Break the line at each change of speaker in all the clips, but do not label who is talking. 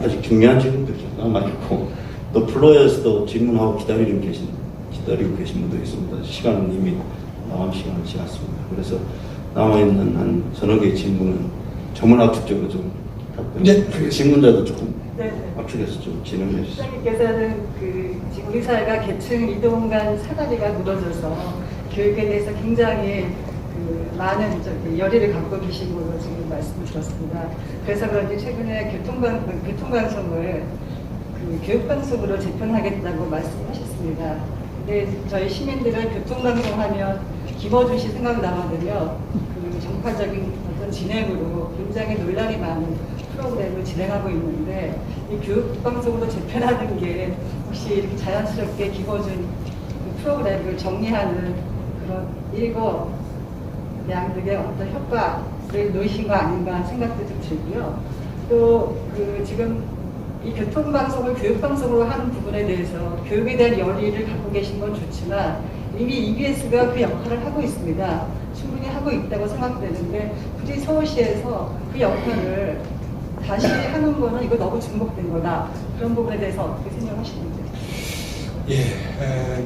아직 중요한 질문들이 남아있고, 또 플로어에서도 질문하고 기다리고 계신 분도 있습니다. 시간은 이미 마감 시간을 지났습니다. 그래서 남아있는 한 서너 개의 질문은 정말 압축적으로 좀 답변, 질문자도 조금 압축해서 좀 진행해 주시죠.
시장님께서는 지금 우리 사회가 계층 이동 간 사다리가 무너져서 교육에 대해서 굉장히 많은 열의를 갖고 계신 걸로 지금 말씀을 들었습니다. 그래서 그런지 최근에 교통방송을 교육방송으로 재편하겠다고 말씀하셨습니다. 근데 저희 시민들은 교통방송하면 김어준 씨 생각나거든요. 정파적인 어떤 진행으로 굉장히 논란이 많은 프로그램을 진행하고 있는데, 이 교육방송으로 재편하는 게 혹시 이렇게 자연스럽게 김어준 프로그램을 정리하는 그런 일거양득의 어떤 효과를 놓으신 거 아닌가 생각도 좀 들고요. 또 지금 이 교통방송을 교육방송으로 하는 부분에 대해서 교육에 대한 열의를 갖고 계신 건 좋지만 이미 EBS가 그 역할을 하고 있습니다. 충분히 하고 있다고 생각되는데 굳이 서울시에서 그 역할을 다시 하는 거는 이거 너무 중복된 거다. 그런 부분에 대해서 어떻게 생각하시는지?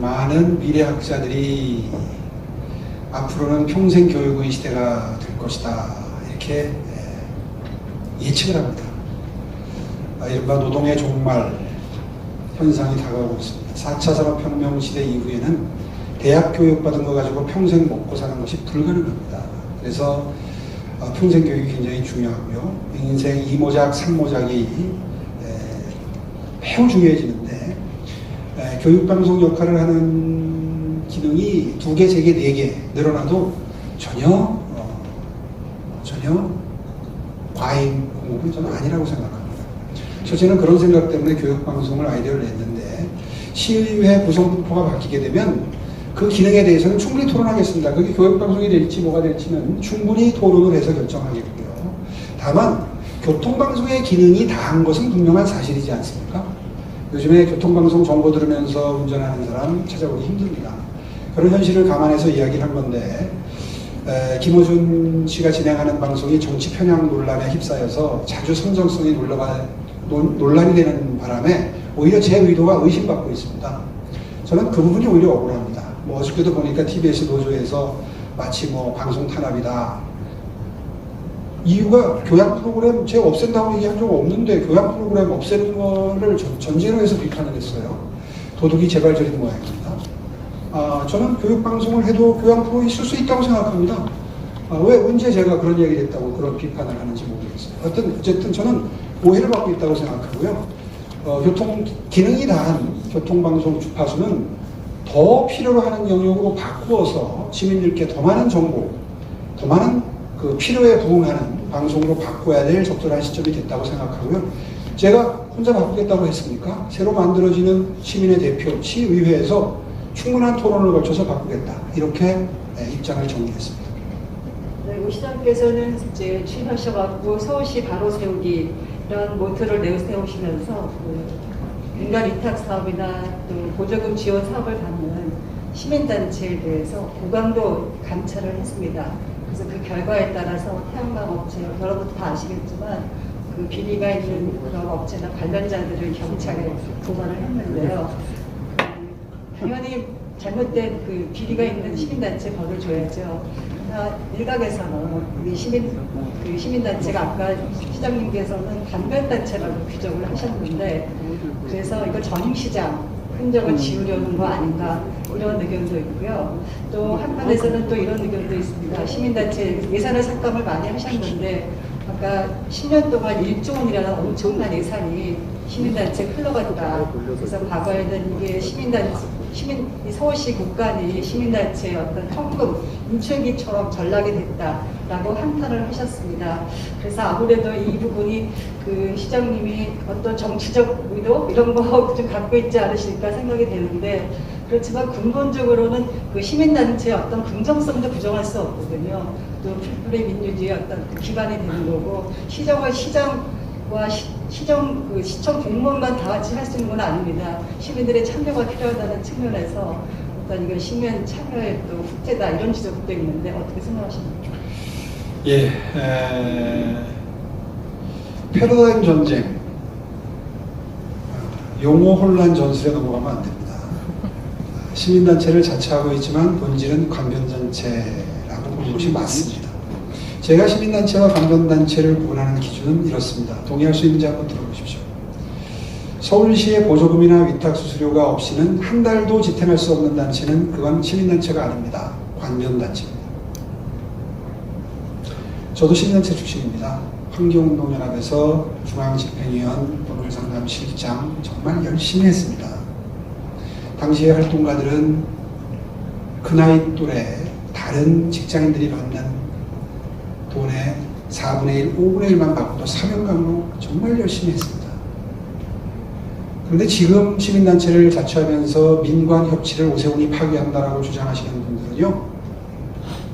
많은 미래학자들이 앞으로는 평생 교육의 시대가 될 것이다 이렇게 예측을 합니다. 이른바 노동의 종말 현상이 다가오고 있습니다. 4차 산업혁명 시대 이후에는 대학 교육 받은 거 가지고 평생 먹고 사는 것이 불가능합니다. 그래서 평생 교육이 굉장히 중요하고요. 인생 2모작, 3모작이 매우 중요해지는데 교육방송 역할을 하는 기능이 2개, 3개, 4개 늘어나도 전혀 과잉 공급은 저는 아니라고 생각합니다. 첫째는 그런 생각 때문에 교육방송을 아이디어를 냈는데 시의회 구성부가 바뀌게 되면 그 기능에 대해서는 충분히 토론하겠습니다. 그게 교육방송이 될지 뭐가 될지는 충분히 토론을 해서 결정하겠고요. 다만 교통방송의 기능이 다한 것은 분명한 사실이지 않습니까? 요즘에 교통방송 정보 들으면서 운전하는 사람 찾아보기 힘듭니다. 그런 현실을 감안해서 이야기를 한 건데 김어준 씨가 진행하는 방송이 정치 편향 논란에 휩싸여서 자주 선정성이 논란이 되는 바람에 오히려 제 의도가 의심받고 있습니다. 저는 그 부분이 오히려 억울합니다. 어저께도 보니까 TBS 노조에서 마치 방송 탄압이다. 이유가 교양 프로그램 제가 없앤다고 얘기한 적 없는데 교양 프로그램 없애는 거를 전제로 해서 비판을 했어요. 도둑이 제발 저린 모양입니다. 저는 교육방송을 해도 교양 프로 있을 수 있다고 생각합니다. 왜 언제 제가 그런 얘기를 했다고 그런 비판을 하는지 모르겠어요. 어쨌든 저는 오해를 받고 있다고 생각하고요. 기능이 다한 교통방송 주파수는 더 필요로 하는 영역으로 바꾸어서 시민들께 더 많은 정보, 더 많은 그 필요에 부응하는 방송으로 바꿔야 될 적절한 시점이 됐다고 생각하고요. 제가 혼자 바꾸겠다고 했습니까? 새로 만들어지는 시민의 대표, 시의회에서 충분한 토론을 거쳐서 바꾸겠다. 이렇게 입장을 정리했습니다.
네, 오 시장께서는 이제 취임하셔갖고 서울시 바로 세우기 이런 모토를 내세우시면서 민간 위탁 사업이나 또 보조금 지원 사업을 받는 시민단체에 대해서 고강도 감찰을 했습니다. 그래서 그 결과에 따라서 태양광 업체, 여러분도 다 아시겠지만 그 비리가 있는 그런 업체나 관련자들을 경찰에 고발을 했는데요. 당연히 잘못된 그 비리가 있는 시민단체 벌을 줘야죠. 일각에서는 우리 시민단체가 아까 시장님께서는 반변단체라고 규정을 하셨는데, 그래서 이거 전임시장 흔적을 지우려는 거 아닌가 이런 의견도 있고요. 또 한편에서는 또 이런 의견도 있습니다. 시민단체 예산을 삭감을 많이 하셨는데 아까 10년 동안 1조 원이라는 엄청난 예산이 시민단체에 흘러갔다. 그래서 과거에는 이게 서울시 국간이 시민단체의 어떤 현금 인출기처럼 전락이 됐다라고 한탄을 하셨습니다. 그래서 아무래도 이 부분이 그 시장님이 어떤 정치적 의도 이런 거 좀 갖고 있지 않으실까 생각이 되는데, 그렇지만 근본적으로는 그 시민단체의 어떤 긍정성도 부정할 수 없거든요. 또 풀뿌리 민주주의의 어떤 그 기반이 되는 거고, 시정과 시청 공무원만 다 같이 할 수 있는 건 아닙니다. 시민들의 참여가 필요하다는 측면에서 어떤 이건 시민 참여의 또 후퇴다 이런 지적도 있는데 어떻게 생각하십니까?
패러다임 전쟁, 용어 혼란 전술에 넘어가면 안 됩니다. 시민단체를 자처하고 있지만 본질은 관변단체라고 보는 것이 맞습니다. 제가 시민단체와 관변단체를 구분하는 기준은 이렇습니다. 동의할 수 있는지 한번 들어보십시오. 서울시의 보조금이나 위탁수수료가 없이는 한 달도 지탱할 수 없는 단체는 그건 시민단체가 아닙니다. 관변단체입니다. 저도 시민단체 출신입니다. 환경운동연합에서 중앙집행위원, 법률상담실장 정말 열심히 했습니다. 당시의 활동가들은 그 나이 또래 다른 직장인들이 받는 돈의 4분의 1, 5분의 1만 받고도 사명감으로 정말 열심히 했습니다. 그런데 지금 시민단체를 자처하면서 민관협치를 오세훈이 파괴한다라고 주장하시는 분들은요,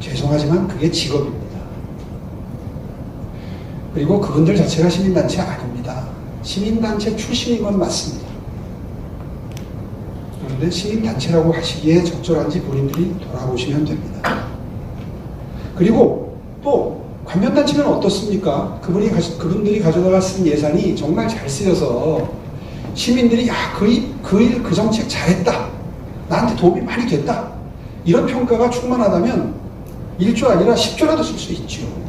죄송하지만 그게 직업입니다. 그리고 그분들 자체가 시민단체 아닙니다. 시민단체 출신인 건 맞습니다. 그런데 시민단체라고 하시기에 적절한지 본인들이 돌아보시면 됩니다. 그리고 또 관변단체는 어떻습니까? 그분들이 가져다가 쓴 예산이 정말 잘 쓰여서 시민들이 그 정책 잘했다, 나한테 도움이 많이 됐다, 이런 평가가 충만하다면 1조 아니라 10조라도 쓸 수 있죠.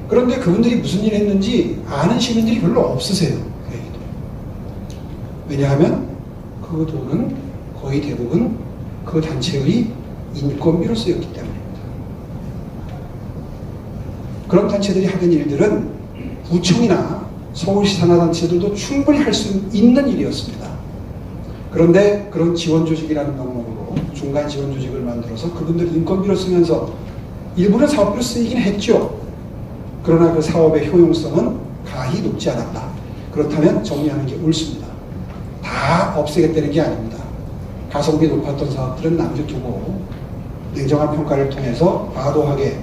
그런데 그분들이 무슨 일 했는지 아는 시민들이 별로 없으세요. 왜냐하면 그 돈은 거의 대부분 그 단체의 인건비로 쓰였기 때문입니다. 그런 단체들이 하는 일들은 구청이나 서울시 산하단체들도 충분히 할 수 있는 일이었습니다. 그런데 그런 지원조직이라는 명목으로 중간 지원조직을 만들어서 그분들 인건비로 쓰면서 일부는 사업비로 쓰이긴 했죠. 그러나 그 사업의 효용성은 가히 높지 않았다. 그렇다면 정리하는 게 옳습니다. 다 없애겠다는 게 아닙니다. 가성비 높았던 사업들은 남겨두고 냉정한 평가를 통해서 과도하게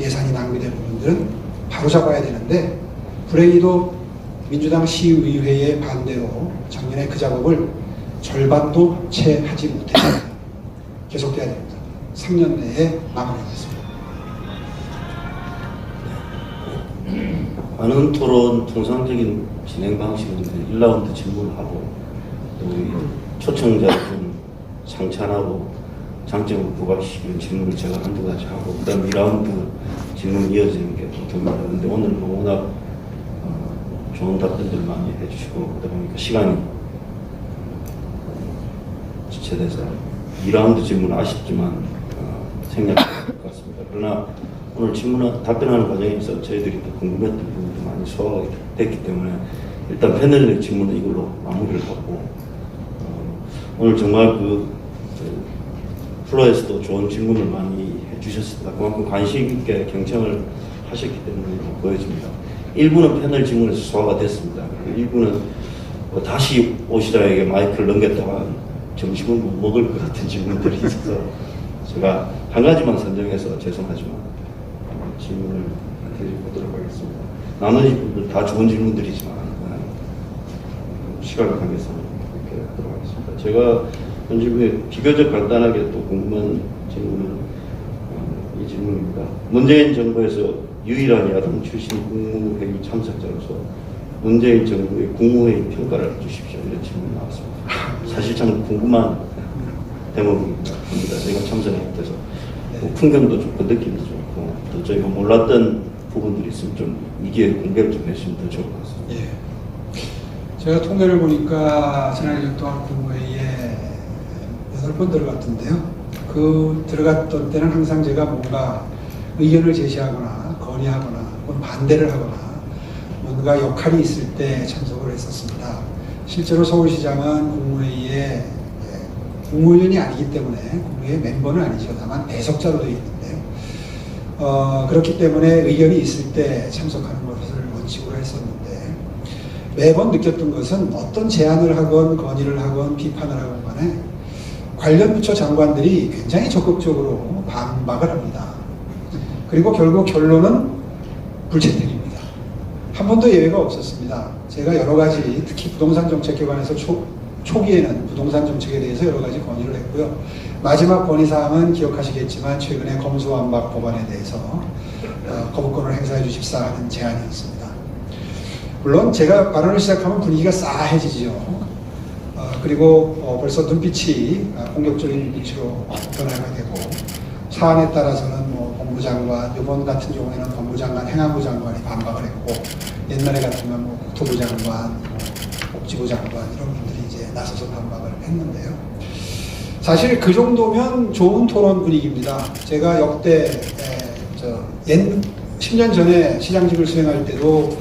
예산이 낭비된 부분들은 바로잡아야 되는데, 불행히도 민주당 시의회의 반대로 작년에 그 작업을 절반도 채 하지 못했습니다. 계속돼야 됩니다. 3년 내에 마무리하겠습니다.
많은 토론 통상적인 진행 방식은 1라운드 질문을 하고 또 초청자를 좀 상찬하고 장점을 부각시키는 질문을 제가 한두 가지 하고 그 다음 2라운드 질문 이어지는 게 보통입니다. 그런데 오늘은 워낙 좋은 답변들 많이 해주시고 그러다 보니까 시간이 지체돼서 2라운드 질문 아쉽지만 생략할 것 같습니다. 그러나 오늘 답변하는 과정에서 저희들이 또 궁금했던 부분도 많이 소화가 됐기 때문에 일단 패널의 질문은 이걸로 마무리를 하고 오늘 정말 플로에서도 좋은 질문을 많이 해주셨습니다. 그만큼 관심 있게 경청을 하셨기 때문에 보여집니다. 일부는 패널 질문에서 소화가 됐습니다. 일부는 다시 오시라에게 마이크를 넘겼다가 점심을 못 먹을 것 같은 질문들이 있어서 제가 한 가지만 선정해서 죄송하지만 질문을 드려보도록 하겠습니다. 나머지 분들 다 좋은 질문들이지만 시간을 관계해서 이렇게 하도록 하겠습니다. 제가 본 질문에 비교적 간단하게 또 궁금한 질문은 이 질문입니다. 문재인 정부에서 유일한 야당 출신 국무회의 참석자로서 문재인 정부의 국무회의 평가를 주십시오. 이런 질문이 나왔습니다. 사실 참 궁금한 대목입니다. 저희가 참석하게 돼서 풍경도 좋고 느낌도 좋고 또 저희가 몰랐던 부분들이 있으면 좀 이 기회에 공개를 좀 해주시면 더 좋을 것 같습니다.
예. 제가 통계를 보니까 지난 1년 동안 국무회의에 8번 들어갔던데요. 그 들어갔던 때는 항상 제가 뭔가 의견을 제시하거나 건의하거나 혹은 반대를 하거나 뭔가 역할이 있을 때 참석을 했었습니다. 실제로 서울시장은 국무회의에 국무위원이 아니기 때문에 국무회의 멤버는 아니죠. 다만 배석자로 되어 있는데요. 그렇기 때문에 의견이 있을 때 참석하는 것을 원칙으로 했었는데 매번 느꼈던 것은 어떤 제안을 하건 건의를 하건 비판을 하건 간에 관련 부처 장관들이 굉장히 적극적으로 반박을 합니다. 그리고 결국 결론은 불채택입니다. 한 번도 예외가 없었습니다. 제가 여러 가지 특히 부동산 정책에 관해서 초기에는 부동산 정책에 대해서 여러 가지 건의를 했고요. 마지막 건의사항은 기억하시겠지만 최근에 검수완박 법안에 대해서 거부권을 행사해 주십사 하는 제안이었습니다. 물론 제가 발언을 시작하면 분위기가 싸해지죠. 그리고 벌써 눈빛이 공격적인 눈빛으로 변화가 되고, 사안에 따라서는 뭐 법무장관, 이번 같은 경우에는 법무장관, 행안부 장관이 반박을 했고, 옛날에 같으면 뭐 국토부 장관, 복지부 장관 이런 분들이 이제 나서서 반박을 했는데요. 사실 그 정도면 좋은 토론 분위기입니다. 제가 역대 10년 전에 시장직을 수행할 때도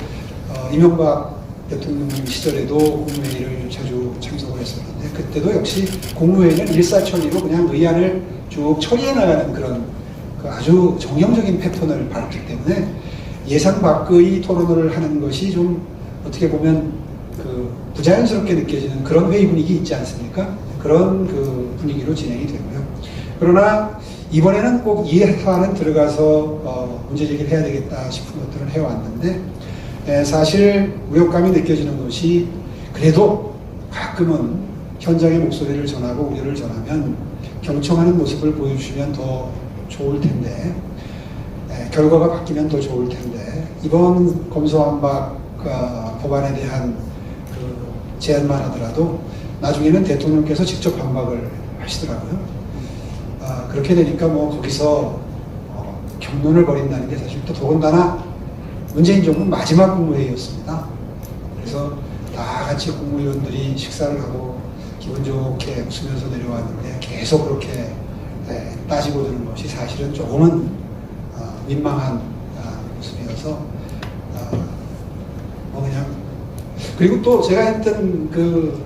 이명박 대통령 시절에도 국무회의를 자주 참석을 했었는데, 그때도 역시 국무회의는 일사천리로 그냥 의안을 쭉 처리해 나가는 그런 그 아주 정형적인 패턴을 밟기 때문에 예상 밖의 토론을 하는 것이 좀 어떻게 보면 그 부자연스럽게 느껴지는 그런 회의 분위기 있지 않습니까? 그런 그 분위기로 진행이 되고요. 그러나 이번에는 꼭 이 사안은 들어가서 문제 제기를 해야 되겠다 싶은 것들을 해왔는데, 사실 우려감이 느껴지는 것이 그래도 가끔은 현장의 목소리를 전하고 우려를 전하면 경청하는 모습을 보여주시면 더 좋을 텐데, 결과가 바뀌면 더 좋을 텐데, 이번 검소완박 법안에 대한 그 제안만 하더라도 나중에는 대통령께서 직접 반박을 하시더라고요. 그렇게 되니까 뭐 거기서 경론을 벌인다는 게 사실 또 더군다나 문재인 정부 마지막 국무회의였습니다. 그래서 다 같이 국무위원들이 식사를 하고 기분 좋게 웃으면서 내려왔는데 계속 그렇게 따지고 드는 것이 사실은 조금은 민망한 모습이어서 뭐 그냥, 그리고 또 제가 했던 그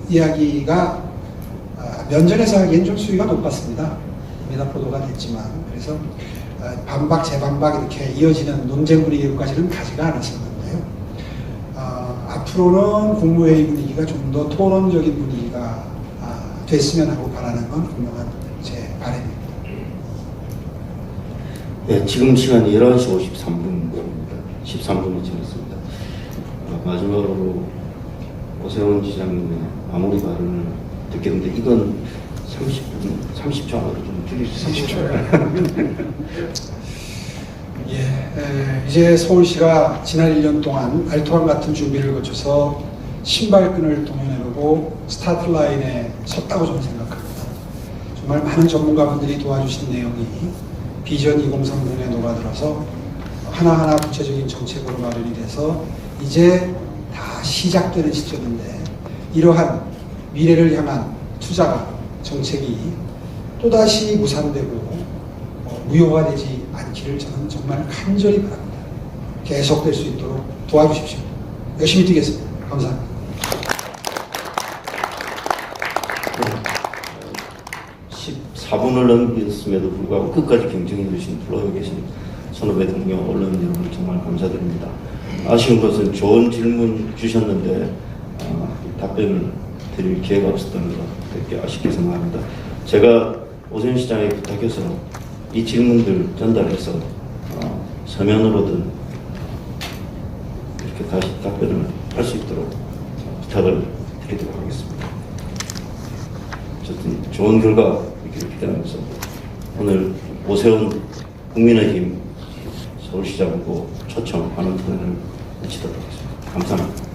이야기가 면전에서 하기엔 좀 수위가 높았습니다. 미나 보도가 됐지만, 그래서 반박 재반박 이렇게 이어지는 논쟁 분위기까지는 가지가 않았었는데요. 앞으로는 국무회의 분위기가 좀 더 토론적인 분위기가 됐으면 하고 바라는 건 분명한 제 바람입니다.
네, 지금 시간이 11시 53분입니다. 13분이 지났습니다. 마지막으로 오세훈 지장님의 마무리 발언을 듣겠는데, 이건 30초 안으로 좀 줄여주세요.
30초요. 이제 서울시가 지난 1년 동안 알토란 같은 준비를 거쳐서 신발끈을 동여내고 스타트 라인에 섰다고 저는 생각합니다. 정말 많은 전문가분들이 도와주신 내용이 비전 2030에 녹아들어서 하나하나 구체적인 정책으로 마련이 돼서 이제 다 시작되는 시점인데, 이러한 미래를 향한 투자가, 정책이 또다시 무산되고 무효화되지 않기를 저는 정말 간절히 바랍니다. 계속될 수 있도록 도와주십시오. 열심히 뛰겠습니다. 감사합니다.
14분을 넘겼음에도 불구하고 끝까지 경청해 주신 플로에 계신 선후배 동료 언론 여러분 정말 감사드립니다. 아쉬운 것은 좋은 질문 주셨는데 답변을 드릴 기회가 없었다는 것 되게 아쉽게 생각합니다. 제가 오세훈 시장에 부탁해서 이 질문들 전달해서 서면으로든 이렇게 다시 답변을 할 수 있도록 부탁을 드리도록 하겠습니다. 어쨌든 좋은 결과 있기를 기대하면서 오늘 오세훈 국민의힘 서울시장 후보 초청 환원 토론을 마치도록 하겠습니다. 감사합니다.